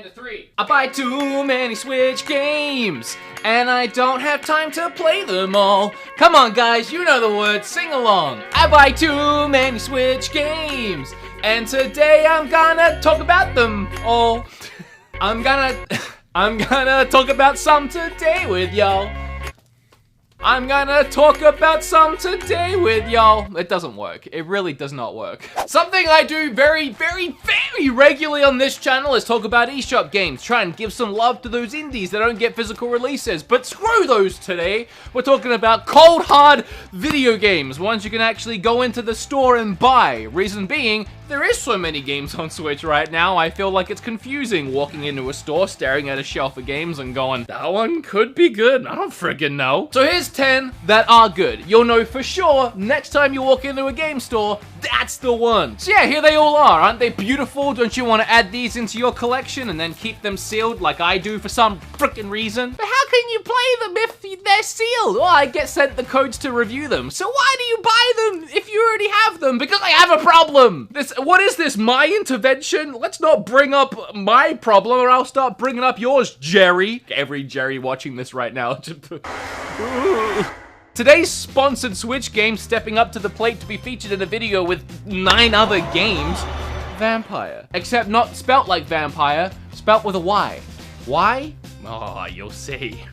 And a 3. I buy too many Switch games, and I don't have time to play them all. Come on, guys, you know the words, sing along. I buy too many Switch games, and today I'm gonna talk about them all. I'm gonna talk about some today with y'all. I'm gonna talk about some today with y'all. It doesn't work. It really does not work. Something I do very regularly on this channel is talk about eShop games. Try and give some love to those indies that don't get physical releases. But screw those today. We're talking about cold, hard video games. Ones you can actually go into the store and buy. Reason being, there is so many games on Switch right now, I feel like it's confusing walking into a store, staring at a shelf of games and going, that one could be good. I don't friggin' know. So here's 10 that are good. You'll know for sure next time you walk into a game store, that's the one. So yeah, here they all are. Aren't they beautiful? Don't you want to add these into your collection and then keep them sealed like I do for some frickin' reason? But how can you play them if they're sealed? Oh, I get sent the codes to review them. So why do you buy them if you already have them? Because I have a problem. What is this, my intervention? Let's not bring up my problem or I'll start bringing up yours, Jerry. Every Jerry watching this right now. Today's sponsored Switch game stepping up to the plate to be featured in a video with 9 other games. Vampire. Except not spelt like vampire, spelt with a Y. Why? Oh, you'll see.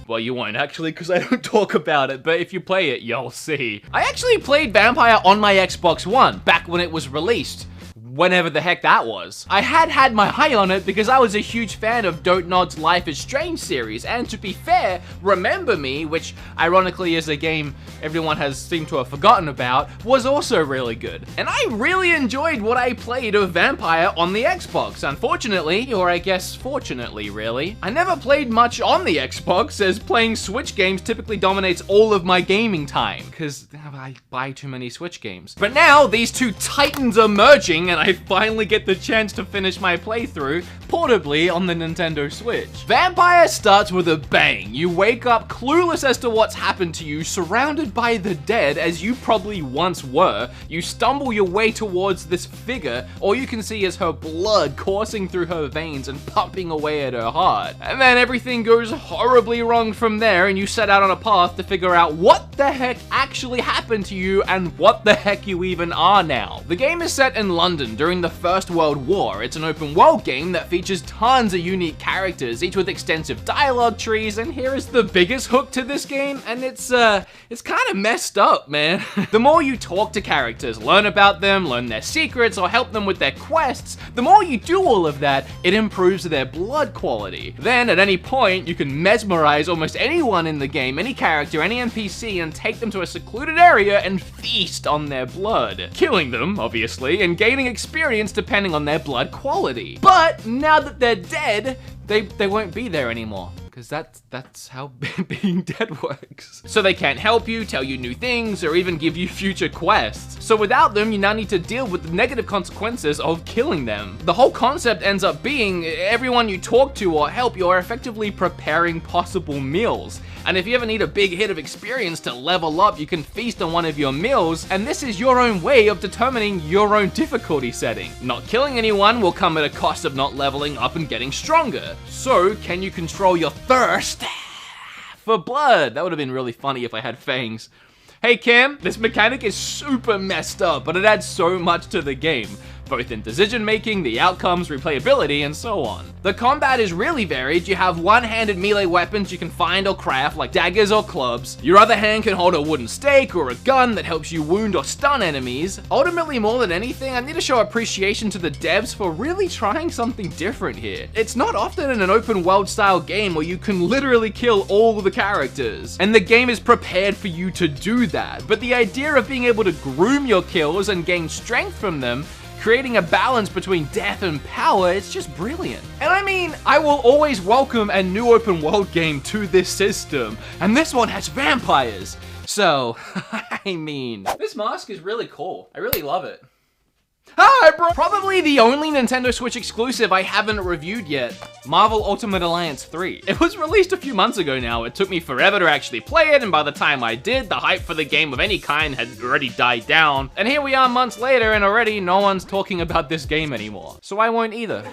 Well, you won't actually, because I don't talk about it, but if you play it, you'll see. I actually played Vampire on my Xbox One, back when it was released. Whenever the heck that was. I had my eye on it because I was a huge fan of Dontnod's Life is Strange series, and to be fair, Remember Me, which ironically is a game everyone has seemed to have forgotten about, was also really good. And I really enjoyed what I played of Vampire on the Xbox. Unfortunately, or I guess fortunately really, I never played much on the Xbox, as playing Switch games typically dominates all of my gaming time, because I buy too many Switch games. But now, these two titans are merging, and I finally get the chance to finish my playthrough portably on the Nintendo Switch. Vampire starts with a bang. You wake up clueless as to what's happened to you, surrounded by the dead, as you probably once were. You stumble your way towards this figure. All you can see is her blood coursing through her veins and pumping away at her heart. And then everything goes horribly wrong from there, and you set out on a path to figure out what the heck actually happened to you and what the heck you even are now. The game is set in London during the First World War. It's an open world game that features tons of unique characters, each with extensive dialogue trees, and here is the biggest hook to this game, and it's kind of messed up, man. The more you talk to characters, learn about them, learn their secrets, or help them with their quests, the more you do all of that, it improves their blood quality. Then, at any point, you can mesmerize almost anyone in the game, any character, any NPC, and take them to a secluded area and feast on their blood. Killing them, obviously, and gaining experience depending on their blood quality. But now that they're dead, they won't be there anymore. Because that's how being dead works. So they can't help you, tell you new things, or even give you future quests. So without them, you now need to deal with the negative consequences of killing them. The whole concept ends up being everyone you talk to or help, you are effectively preparing possible meals. And if you ever need a big hit of experience to level up, you can feast on one of your meals, and this is your own way of determining your own difficulty setting. Not killing anyone will come at a cost of not leveling up and getting stronger. So, can you control your thirst for blood? That would have been really funny if I had fangs. Hey Cam, this mechanic is super messed up, but it adds so much to the game, both in decision making, the outcomes, replayability, and so on. The combat is really varied. You have one-handed melee weapons you can find or craft, like daggers or clubs. Your other hand can hold a wooden stake or a gun that helps you wound or stun enemies. Ultimately, more than anything, I need to show appreciation to the devs for really trying something different here. It's not often in an open world style game where you can literally kill all the characters, and the game is prepared for you to do that. But the idea of being able to groom your kills and gain strength from them, creating a balance between death and power, it's just brilliant. And I mean, I will always welcome a new open world game to this system, and this one has vampires. So, I mean, this mask is really cool. I really love it. Hi, bro! Probably the only Nintendo Switch exclusive I haven't reviewed yet, Marvel Ultimate Alliance 3. It was released a few months ago now. It took me forever to actually play it, and by the time I did, the hype for the game of any kind had already died down. And here we are months later, and already no one's talking about this game anymore. So I won't either.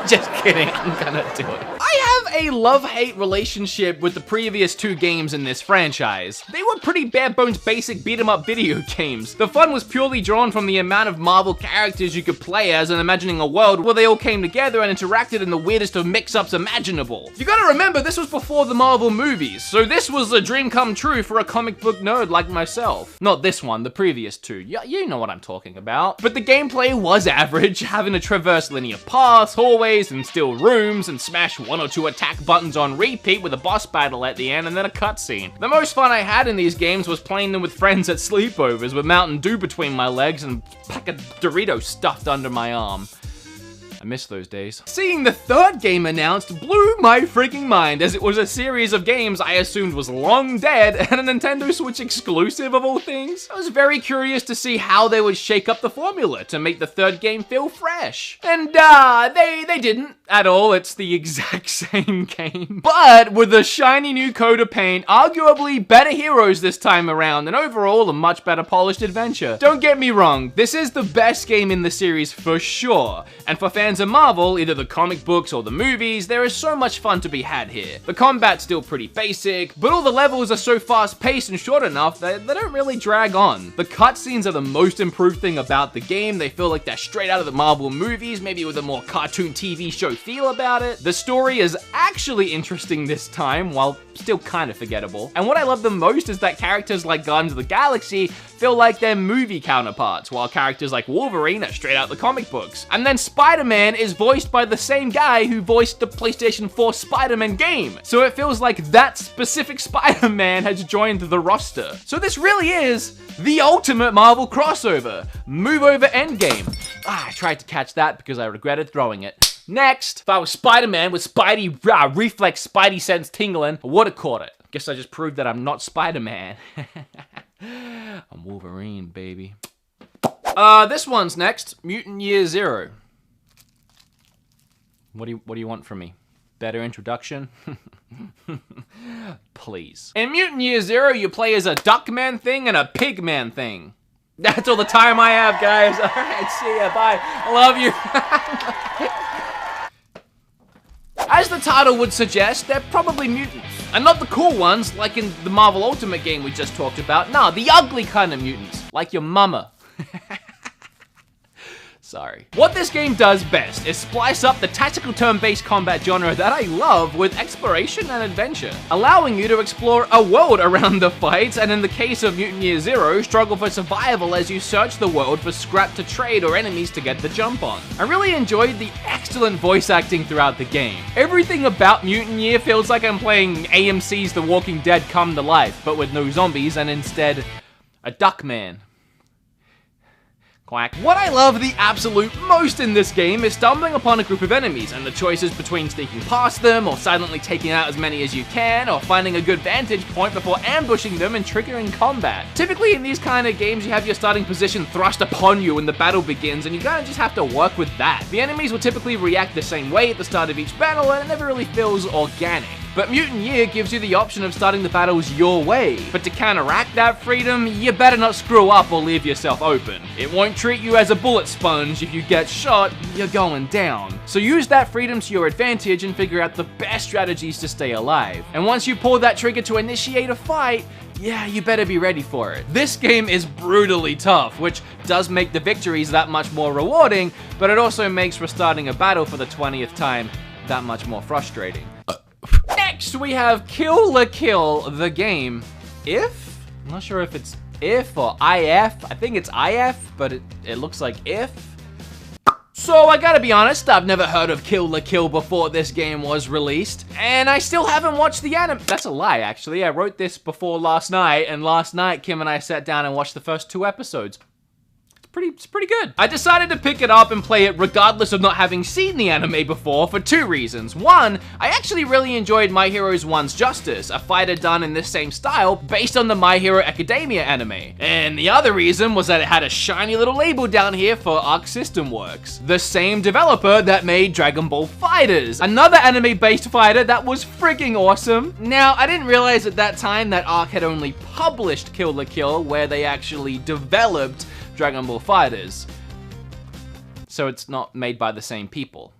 Just kidding, I'm gonna do it. I have a love-hate relationship with the previous 2 games in this franchise. They were pretty bare-bones basic beat-em-up video games. The fun was purely drawn from the amount of Marvel characters you could play as and imagining a world where they all came together and interacted in the weirdest of mix-ups imaginable. You gotta remember, this was before the Marvel movies, so this was a dream come true for a comic book nerd like myself. Not this one, the previous 2. You know what I'm talking about. But the gameplay was average, having to traverse linear paths, hallways, and still rooms, and smash 1 or 2 attack buttons on repeat with a boss battle at the end and then a cutscene. The most fun I had in these games was playing them with friends at sleepovers with Mountain Dew between my legs and a pack of Doritos stuffed under my arm. I miss those days. Seeing the 3rd game announced blew my freaking mind, as it was a series of games I assumed was long dead and a Nintendo Switch exclusive of all things. I was very curious to see how they would shake up the formula to make the 3rd game feel fresh. And they didn't at all. It's the exact same game, but with a shiny new coat of paint, arguably better heroes this time around, and overall a much better polished adventure. Don't get me wrong, this is the best game in the series for sure, and for fans of Marvel, either the comic books or the movies, there is so much fun to be had here. The combat's still pretty basic, but all the levels are so fast-paced and short enough that they don't really drag on. The cutscenes are the most improved thing about the game. They feel like they're straight out of the Marvel movies, maybe with a more cartoon TV show feel about it. The story is actually interesting this time, while still kind of forgettable. And what I love the most is that characters like Guardians of the Galaxy feel like their movie counterparts, while characters like Wolverine are straight out the comic books. And then Spider-Man is voiced by the same guy who voiced the PlayStation 4 Spider-Man game. So it feels like that specific Spider-Man has joined the roster. So this really is the ultimate Marvel crossover. Move over Endgame. I tried to catch that because I regretted throwing it. Next, if I was Spider-Man with Spidey reflex Spidey sense tingling, I would've caught it. Guess I just proved that I'm not Spider-Man. I'm Wolverine, baby. This one's next. Mutant Year Zero. What do you want from me? Better introduction? Please. In Mutant Year Zero, you play as a Duckman thing and a Pigman thing. That's all the time I have, guys. All right, see ya. Bye. I love you. As the title would suggest, they're probably mutants. And not the cool ones, like in the Marvel Ultimate game we just talked about. Nah, the ugly kind of mutants. Like your mama. Sorry. What this game does best is splice up the tactical turn-based combat genre that I love with exploration and adventure, allowing you to explore a world around the fights, and in the case of Mutant Year Zero, struggle for survival as you search the world for scrap to trade or enemies to get the jump on. I really enjoyed the excellent voice acting throughout the game. Everything about Mutant Year feels like I'm playing AMC's The Walking Dead come to life, but with no zombies and instead a Duckman. Quack. What I love the absolute most in this game is stumbling upon a group of enemies and the choices between sneaking past them or silently taking out as many as you can or finding a good vantage point before ambushing them and triggering combat. Typically in these kind of games you have your starting position thrust upon you when the battle begins and you kinda just have to work with that. The enemies will typically react the same way at the start of each battle and it never really feels organic. But Mutant Year gives you the option of starting the battles your way. But to counteract that freedom, you better not screw up or leave yourself open. It won't treat you as a bullet sponge. If you get shot, you're going down. So use that freedom to your advantage and figure out the best strategies to stay alive. And once you pull that trigger to initiate a fight, yeah, you better be ready for it. This game is brutally tough, which does make the victories that much more rewarding, but it also makes restarting a battle for the 20th time that much more frustrating. Next, we have Kill la Kill, the game. If? I'm not sure if it's if or IF. I think it's IF, but it looks like if. So I gotta be honest, I've never heard of Kill la Kill before this game was released, and I still haven't watched the anime. That's a lie, actually. I wrote this last night, and last night Kim and I sat down and watched the first 2 episodes. It's pretty good. I decided to pick it up and play it regardless of not having seen the anime before for 2 reasons. One, I actually really enjoyed My Hero's One's Justice, a fighter done in this same style based on the My Hero Academia anime. And the other reason was that it had a shiny little label down here for Arc System Works, the same developer that made Dragon Ball FighterZ, another anime-based fighter that was freaking awesome. Now, I didn't realize at that time that Arc had only published Kill la Kill, where they actually developed Dragon Ball FighterZ. So it's not made by the same people.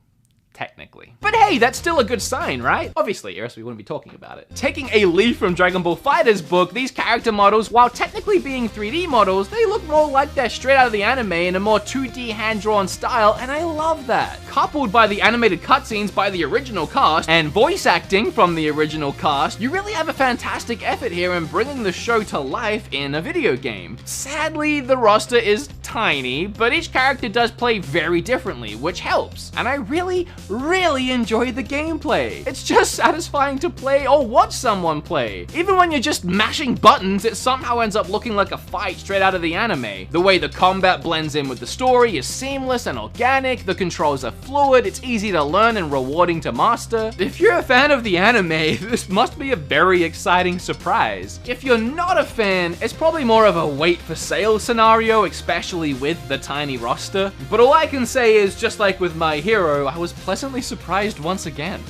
Technically. But hey, that's still a good sign, right? Obviously, or else we wouldn't be talking about it. Taking a leaf from Dragon Ball FighterZ book, these character models, while technically being 3D models, they look more like they're straight out of the anime in a more 2D hand-drawn style, and I love that. Coupled by the animated cutscenes by the original cast, and voice acting from the original cast, you really have a fantastic effort here in bringing the show to life in a video game. Sadly, the roster is tiny, but each character does play very differently, which helps. And I really enjoy the gameplay. It's just satisfying to play or watch someone play. Even when you're just mashing buttons, it somehow ends up looking like a fight straight out of the anime. The way the combat blends in with the story is seamless and organic, the controls are fluid, it's easy to learn and rewarding to master. If you're a fan of the anime, this must be a very exciting surprise. If you're not a fan, it's probably more of a wait for sale scenario, especially with the tiny roster. But all I can say is, just like with My Hero, I was pleasantly surprised once again.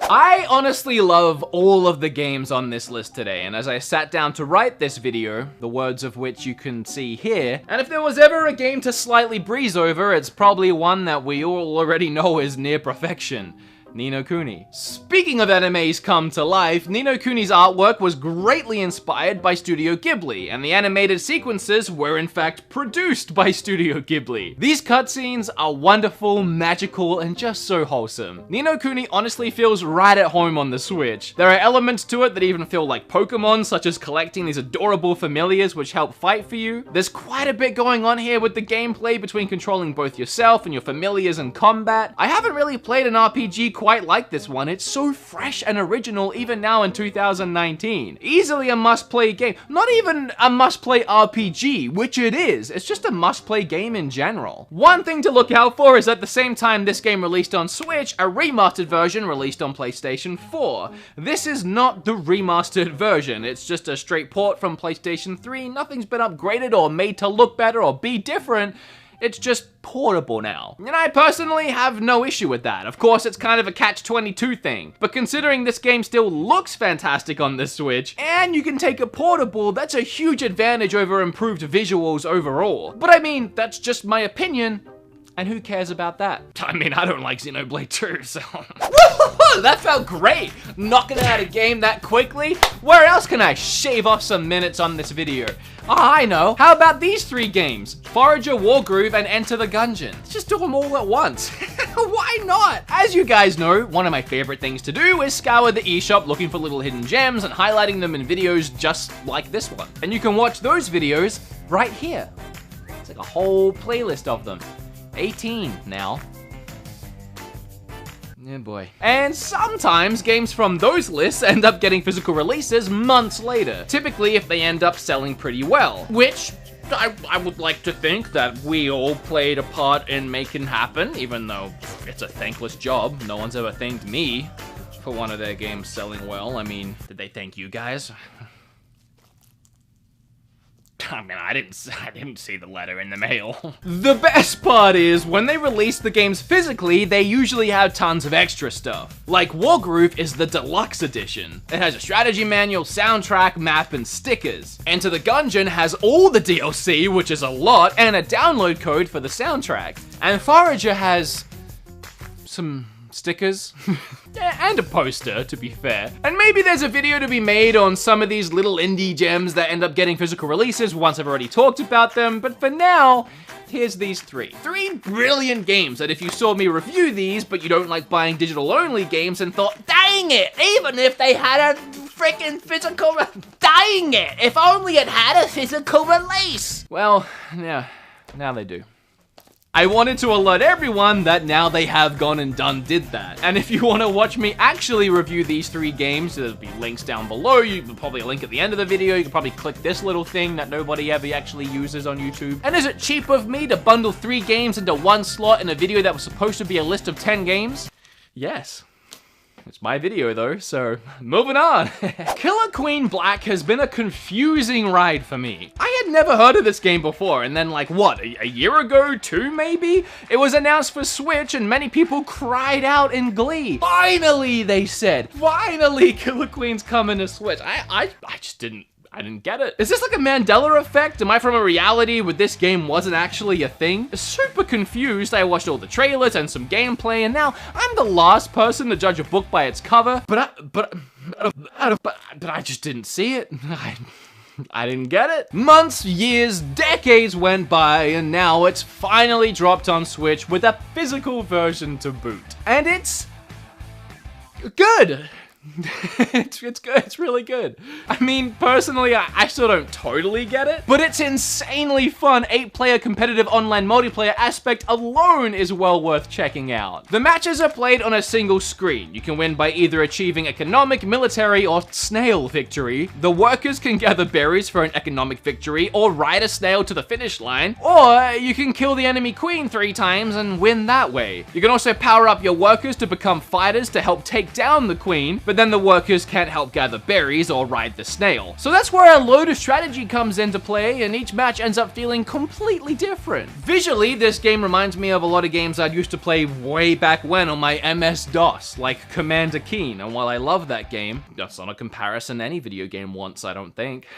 I honestly love all of the games on this list today, and as I sat down to write this video, the words of which you can see here, and if there was ever a game to slightly breeze over, it's probably one that we all already know is near perfection. Ni no Kuni. Speaking of animes come to life, Ni no Kuni's artwork was greatly inspired by Studio Ghibli, and the animated sequences were in fact produced by Studio Ghibli. These cutscenes are wonderful, magical, and just so wholesome. Ni no Kuni honestly feels right at home on the Switch. There are elements to it that even feel like Pokemon, such as collecting these adorable familiars which help fight for you. There's quite a bit going on here with the gameplay between controlling both yourself and your familiars in combat. I haven't really played an RPG quite like this one. It's so fresh and original even now in 2019. Easily a must-play game. Not even a must-play RPG, which it is. It's just a must-play game in general. One thing to look out for is at the same time this game released on Switch, a remastered version released on PlayStation 4. This is not the remastered version. It's just a straight port from PlayStation 3. Nothing's been upgraded or made to look better or be different. It's just portable now. And I personally have no issue with that. Of course, it's kind of a catch-22 thing. But considering this game still looks fantastic on the Switch, and you can take it portable, that's a huge advantage over improved visuals overall. But I mean, that's just my opinion. And who cares about that? I mean, I don't like Xenoblade 2, so... That felt great! Knocking out a game that quickly? Where else can I shave off some minutes on this video? I know. How about these 3 games? Forager, Wargroove, and Enter the Gungeon. Let's just do them all at once. Why not? As you guys know, one of my favorite things to do is scour the eShop looking for little hidden gems and highlighting them in videos just like this one. And you can watch those videos right here. It's like a whole playlist of them. 18 now. Yeah, boy. And sometimes games from those lists end up getting physical releases months later. Typically if they end up selling pretty well, which I would like to think that we all played a part in making happen, even though it's a thankless job. No one's ever thanked me for one of their games selling well. I mean, did they thank you guys? I mean, I didn't see the letter in the mail. The best part is, when they release the games physically, they usually have tons of extra stuff. Like Wargroove is the deluxe edition. It has a strategy manual, soundtrack, map, and stickers. Enter the Gungeon has all the DLC, which is a lot, and a download code for the soundtrack. And Forager has some stickers and a poster, to be fair. And maybe there's a video to be made on some of these little indie gems that end up getting physical releases once I've already talked about them, but for now, here's these 3. 3 brilliant games that if you saw me review these, but you don't like buying digital-only games and thought, dang it, even if they had a freaking physical, dang it, if only it had a physical release. Well, yeah, now they do. I wanted to alert everyone that now they have gone and did that. And if you want to watch me actually review these 3 games, there'll be links down below. You can probably a link at the end of the video. You can probably click this little thing that nobody ever actually uses on YouTube. And is it cheap of me to bundle 3 games into one slot in a video that was supposed to be a list of 10 games? Yes. It's my video though, so moving on. Killer Queen Black has been a confusing ride for me. I had never heard of this game before, and then like, what, a year ago, 2 maybe? It was announced for Switch and many people cried out in glee. Finally, they said, finally Killer Queen's coming to Switch. I just didn't I didn't get it. Is this like a Mandela effect? Am I from a reality where this game wasn't actually a thing? Super confused. I watched all the trailers and some gameplay, and now I'm the last person to judge a book by its cover. But I just didn't see it. I didn't get it. Months, years, decades went by, and now it's finally dropped on Switch with a physical version to boot. And it's good. It's good. It's really good. I mean, personally, I still don't totally get it, but it's insanely fun. 8-player competitive online multiplayer aspect alone is well worth checking out. The matches are played on a single screen. You can win by either achieving economic, military, or snail victory. The workers can gather berries for an economic victory, or ride a snail to the finish line, or you can kill the enemy queen 3 times and win that way. You can also power up your workers to become fighters to help take down the queen, but then the workers can't help gather berries or ride the snail. So that's where a load of strategy comes into play, and each match ends up feeling completely different. Visually, this game reminds me of a lot of games I'd used to play way back when on my MS-DOS, like Commander Keen, and while I love that game, that's not a comparison any video game wants, I don't think.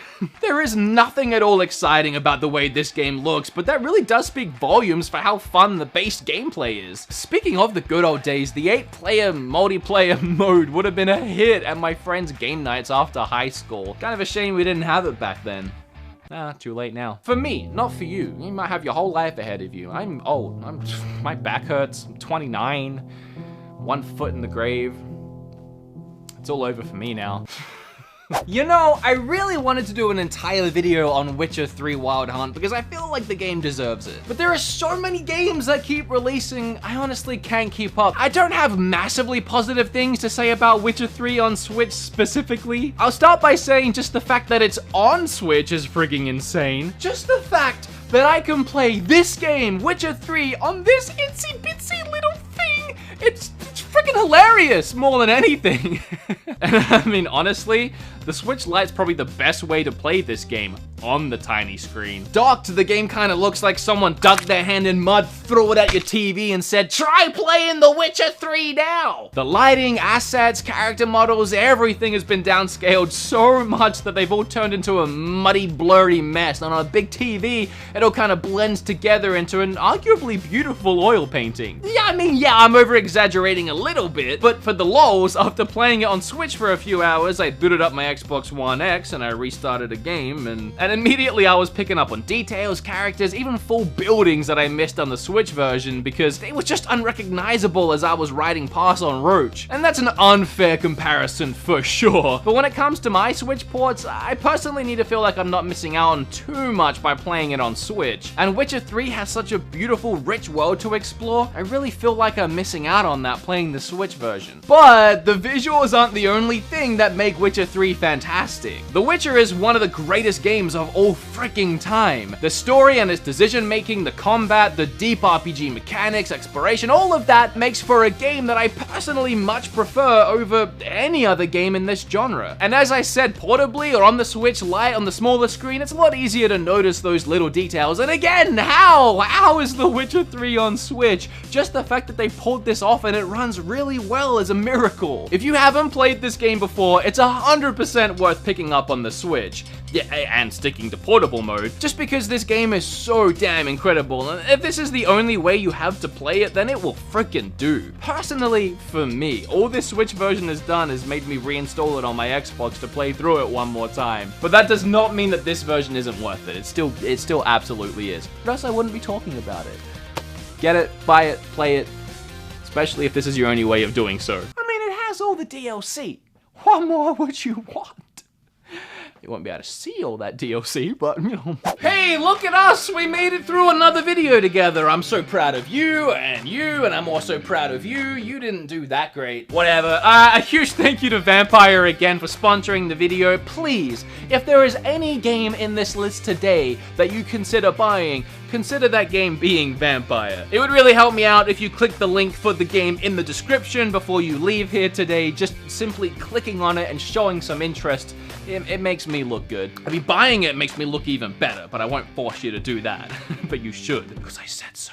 There is nothing at all exciting about the way this game looks, but that really does speak volumes for how fun the base gameplay is. Speaking of the good old days, the 8-player multiplayer mode would have been a hit at my friends' game nights after high school. Kind of a shame we didn't have it back then. Too late now. For me, not for you. You might have your whole life ahead of you. I'm old. My back hurts. I'm 29. 1 foot in the grave. It's all over for me now. You know, I really wanted to do an entire video on Witcher 3 Wild Hunt because I feel like the game deserves it. But there are so many games that keep releasing, I honestly can't keep up. I don't have massively positive things to say about Witcher 3 on Switch specifically. I'll start by saying just the fact that it's on Switch is frigging insane. Just the fact that I can play this game, Witcher 3, on this itsy bitsy little thing, it's freaking hilarious more than anything. And I mean, honestly, the Switch Lite's probably the best way to play this game on the tiny screen. Docked, the game kind of looks like someone dug their hand in mud, threw it at your TV and said, try playing The Witcher 3 now! The lighting, assets, character models, everything has been downscaled so much that they've all turned into a muddy, blurry mess. And on a big TV, it all kind of blends together into an arguably beautiful oil painting. Yeah, I'm over-exaggerating a little bit, but for the lols, after playing it on Switch for a few hours, I booted up my Xbox One X and I restarted a game, and immediately I was picking up on details, characters, even full buildings that I missed on the Switch version because they were just unrecognizable as I was riding past on Roach. And that's an unfair comparison for sure. But when it comes to my Switch ports, I personally need to feel like I'm not missing out on too much by playing it on Switch. And Witcher 3 has such a beautiful, rich world to explore, I really feel like I'm missing out on that playing the Switch version. But the visuals aren't the only thing that make Witcher 3 fantastic. The Witcher is one of the greatest games of all freaking time. The story and its decision making, the combat, the deep RPG mechanics, exploration, all of that makes for a game that I personally much prefer over any other game in this genre. And as I said, portably or on the Switch Lite on the smaller screen, it's a lot easier to notice those little details. And again, how is The Witcher 3 on Switch? Just the fact that they pulled this off and it runs really well is a miracle. If you haven't played this game before, it's 100% worth picking up on the Switch. Yeah, and sticking to portable mode, just because this game is so damn incredible, and if this is the only way you have to play it, then it will frickin' do. Personally, for me, all this Switch version has done is made me reinstall it on my Xbox to play through it one more time. But that does not mean that this version isn't worth it. It still absolutely is. Or else I wouldn't be talking about it. Get it, buy it, play it, especially if this is your only way of doing so. I mean, it has all the DLC. What more would you want? You won't be able to see all that DLC, but you know. Hey, look at us! We made it through another video together. I'm so proud of you, and I'm also proud of you. You didn't do that great. Whatever. A huge thank you to Vampire again for sponsoring the video. Please, if there is any game in this list today that you consider buying, consider that game being Vampire. It would really help me out if you click the link for the game in the description before you leave here today. Just simply clicking on it and showing some interest, it makes me look good. I mean, buying it makes me look even better, but I won't force you to do that. But you should, because I said so.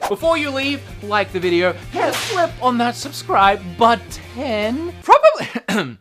Before you leave, like the video, hit flip on that subscribe button. Probably